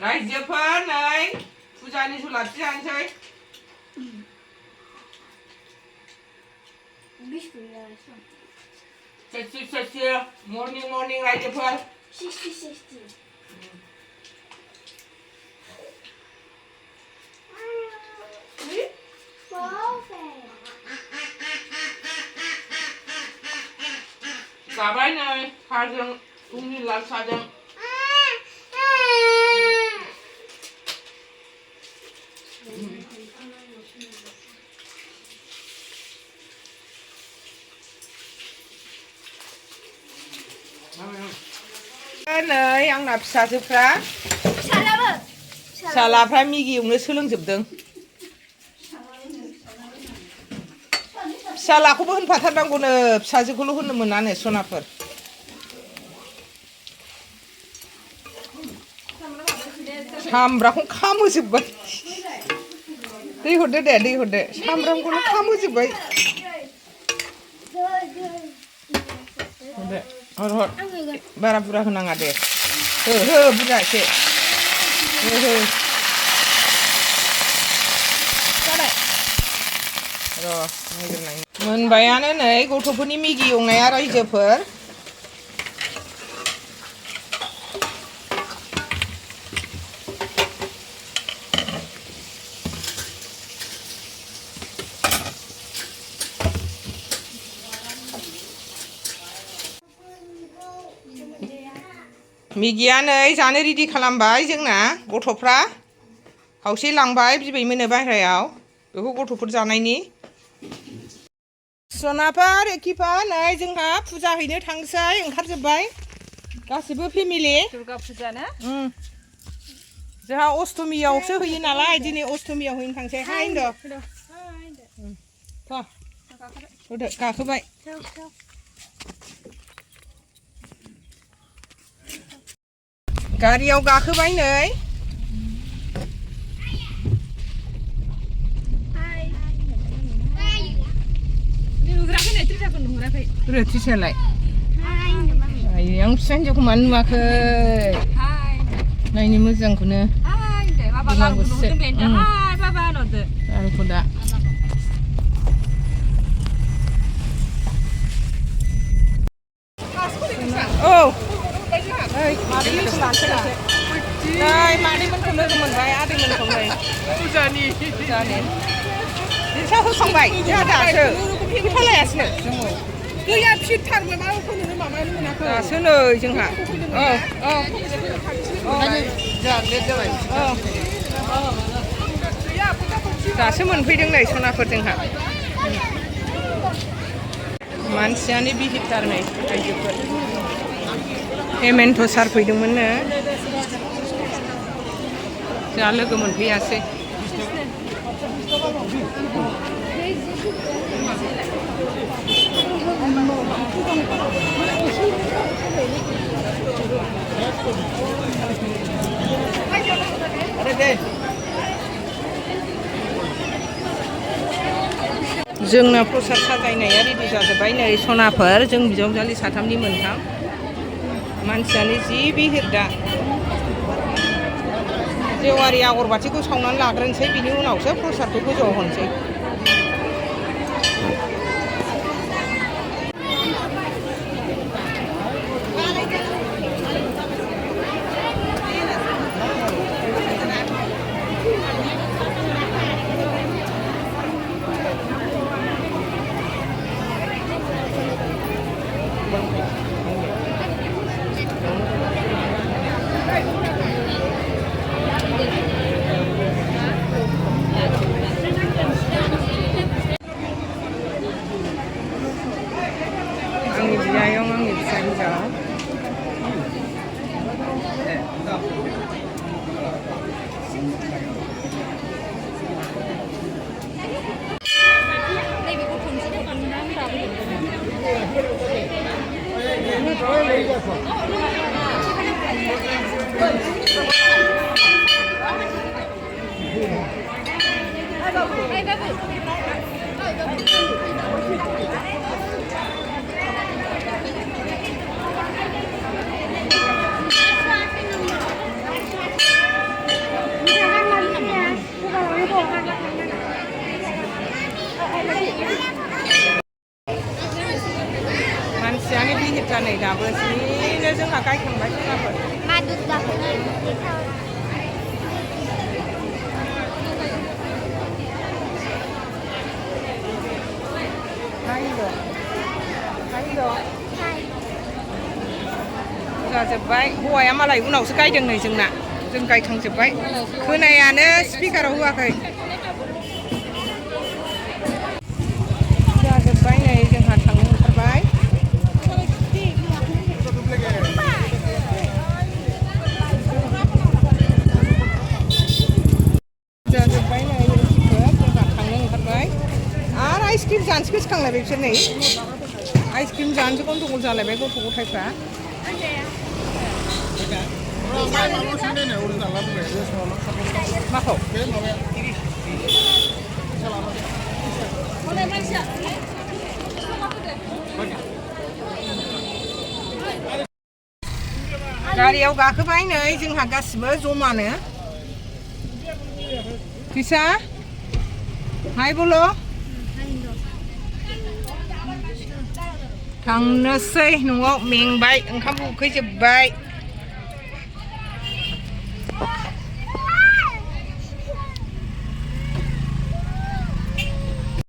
रायजोफोर नै फुजानि जुलाफि जानोसै सेसि मर्निं रायजोफोर जाबाय नै साहाजों फुंनि लाल साहाजों नै आंना फिसाजोफ्रा फिसालाफ्रा मेगि एवनो सोलोंजोबदों फिसालाखौबो होनफाथारनांगौनो फिसाजोखौल' होननो मोनानो सनाफोर सामब्रामखौ खामहोजोब्बाय दै हरदो दे दै हरदो सामब्रामखौनो खामहोजोब्बाय हर बारा बुरजा होनाङा दे हो बुरजा एसे हो र' मोनबायानो नै गथ'फोरनि मेगि एवनाया रायजोफोर मेगिया नै जानो रेडि खालामबाय जोंना गथ'फ्रा खावसे लांबाय बिबैमोननो बाहेरायाव बेखौ गथ'फोर जानायनि सनाफोर एखिफा नै जोंहा फुजा हैनो थांसै ओंखारजोब्बाय गासिबो फेमिलि दुर्गा पुजा ना जोंहा अष्टमियावसो होयो नालाय दिनै अष्टमियाव हैनो थांसै हाय होदो गाखोबाय गारियाव गाखोबाय नै ट्रिसालाय आं फिसा हिन्जावखौ मानो नुवाखै नायनो मोजांखौनो आरोखौ दा औ मादैमोनखौ लोगो मोनबाय आदैमोनखौ नै फुजानि फैसा होखांबाय जोंहा दासो फैफालायासनो दैया फिरथारमोन माबाफोरनो माबानो मोनाखै दासो नै जोंहा जोंहा लेट जाबाय दासो मोनफैदों नै सनाफोर जोंहा मानसियानो बिहिरथार नै आइजोफोर पेमेन्ट' सार फैदोंमोननो जोंहा लोगो मोनफैयासै जोंना प्रसाद साजायनाया रेडि जाजोब्बाय नै सनाफोर जों बिजावजालि साथामनि मोनथाम मानसियानो जि बिहिर दा जेवारि आगरबाथिखौ सावनानै लाग्रोनोसै बिनि उनावसो प्रसादखौ गोजौआव होनोसै जाजोब्बाय हौवाया मालाय उनावसो गायदों नै जोंना जों गायखांजोब्बाय खोनायानो स्पिकाराव होआखै जाजोब्बाय नै जोंहा थांनो ओंखारबाय जाजोब्बाय नै जोंहा थांनो ओंखारबाय आरो आइसक्रिम जानोसो गोसोखांलायबाय बिसोर नै आइसक्रिम जानोसो गन्डगल जालायबाय गथ' गथायफ्रा माखौ गारियाव गाखोबाय नै जोंहा गासिबो जमानो फिसा हाय बोल' थांनोसै न'आव मेंबाय ओंखाम उखैजोब्बाय